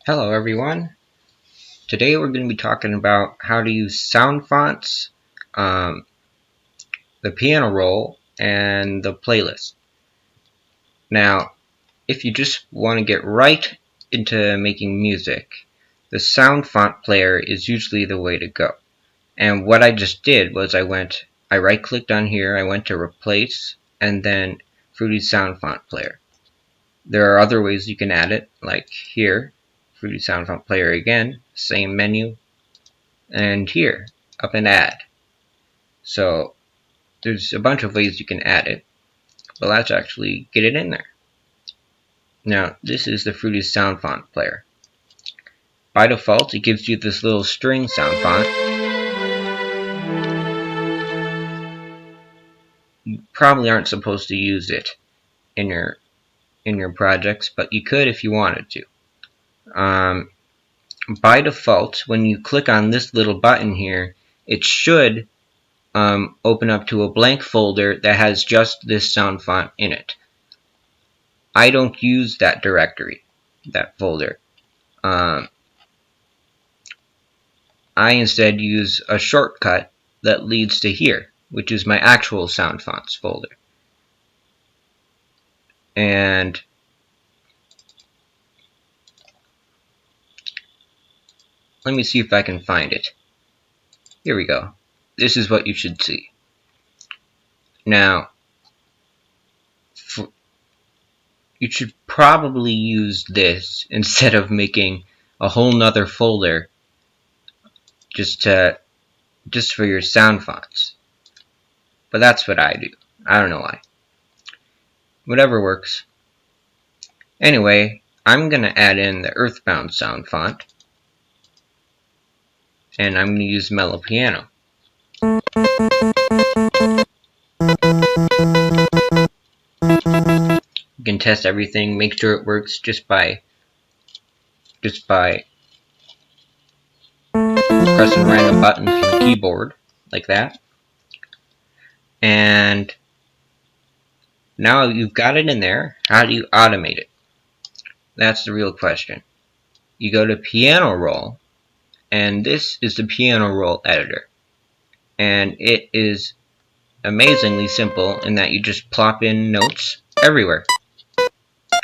Hello everyone. Today we're going to be talking about how to use Soundfonts, um, the piano roll, and the playlist. Now, if you just want to get right into making music, the Soundfont player is usually the way to go. And what I just did was I right-clicked on here, I went to Replace, and then Fruity Soundfont Player. There are other ways you can add it, like here, Fruity Soundfont Player again, same menu, and here, up and add. So there's a bunch of ways you can add it, but let's actually get it in there. Now this is the Fruity Sound Font player. By default it gives you this little string sound font. You probably aren't supposed to use it in your projects, but you could if you wanted to. By default, when you click on this little button here, it should open up to a blank folder that has just this sound font in it. I don't use that directory, that folder. I instead use a shortcut that leads to here, which is my actual Soundfonts folder. And let me see if I can find it. Here we go. This is what you should see. Now, you should probably use this instead of making a whole nother folder just for your sound fonts. But that's what I do. I don't know why. Whatever works. Anyway, I'm going to add in the Earthbound sound font. And I'm going to use Mellow Piano. You can test everything, make sure it works just by pressing random buttons on the keyboard, like that. And now you've got it in there, how do you automate it? That's the real question. You go to Piano Roll, and this is the Piano Roll editor. And it is amazingly simple in that you just plop in notes everywhere,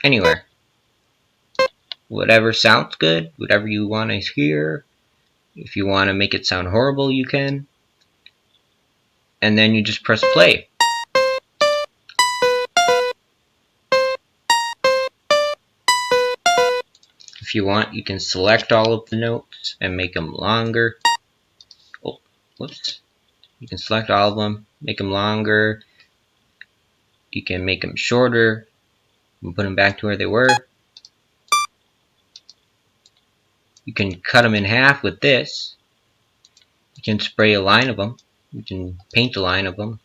anywhere. Whatever sounds good, whatever you want to hear. If you want to make it sound horrible, you can. And then you just press play. If you want, you can select all of the notes and make them longer. Oh, whoops. You can select all of them, make them longer. You can make them shorter and put them back to where they were. You can cut them in half with this. You can spray a line of them. You can paint a line of them.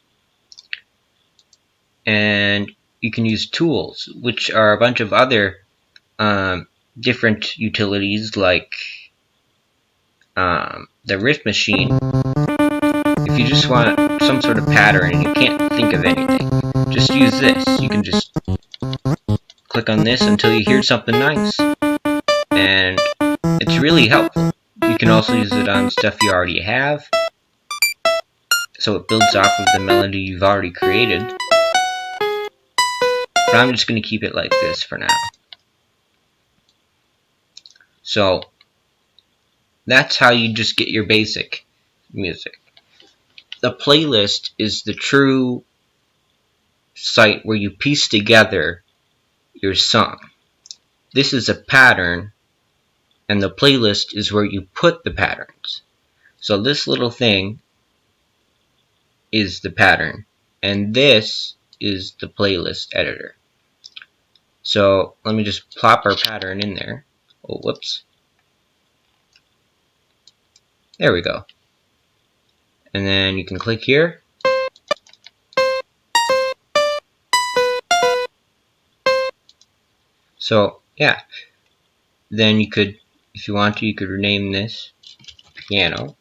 And you can use tools, which are a bunch of other different utilities, like the riff machine. If you just want some sort of pattern and you can't think of anything, just use this. You can just click on this until you hear something nice. And it's really helpful. You can also use it on stuff you already have, so it builds off of the melody you've already created. But I'm just going to keep it like this for now. So that's how you just get your basic music. The playlist is the true site where you piece together your song. This is a pattern, and the playlist is where you put the patterns. So this little thing is the pattern, and this is the playlist editor. So let me just plop our pattern in there. Oh, whoops. There we go. And then you can click here. So yeah, then you could, if you want to, you could rename this piano.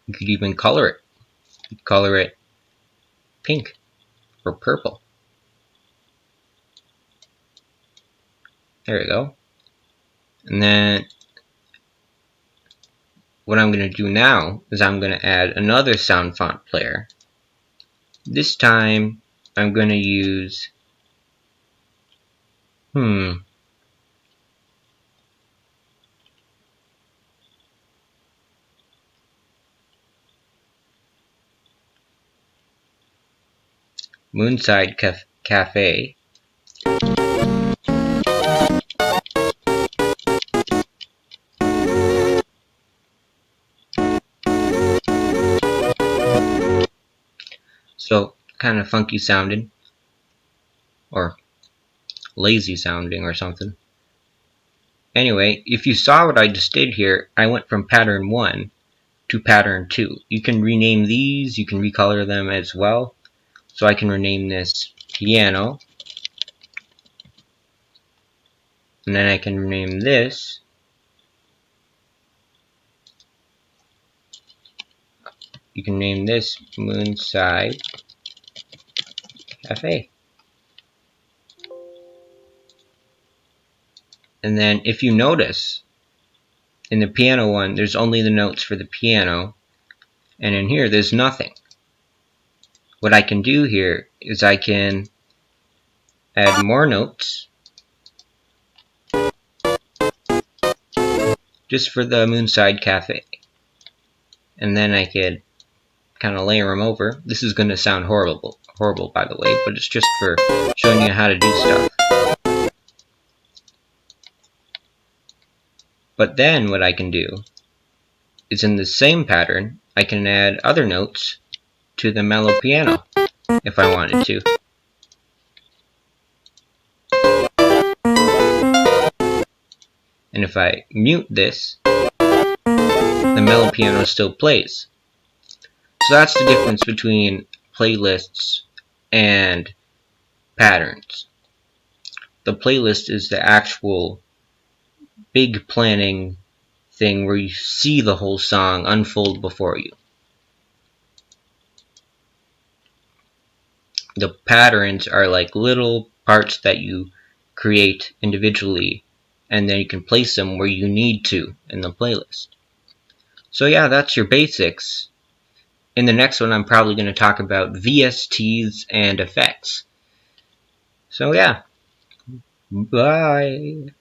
You could even color it. You could color it pink or purple. There we go. And then what I'm going to do now is I'm going to add another sound font player. This time I'm going to use Moonside Cafe. So kind of funky sounding, or lazy sounding or something. Anyway, if you saw what I just did here, I went from pattern 1 to pattern 2. You can rename these, you can recolor them as well. So I can rename this piano, and then I can rename this Moonside Cafe. And then if you notice, in the piano one, there's only the notes for the piano, and in here there's nothing. What I can do here is I can add more notes just for the Moonside Cafe, and then I could kind of layer them over. This is going to sound horrible by the way, but it's just for showing you how to do stuff. But then what I can do is, in the same pattern, I can add other notes to the mellow piano if I wanted to. And if I mute this, the mellow piano still plays. So that's the difference between playlists and patterns. The playlist is the actual big planning thing where you see the whole song unfold before you. The patterns are like little parts that you create individually, and then you can place them where you need to in the playlist. So yeah, that's your basics. In the next one, I'm probably going to talk about VSTs and effects. So yeah, bye.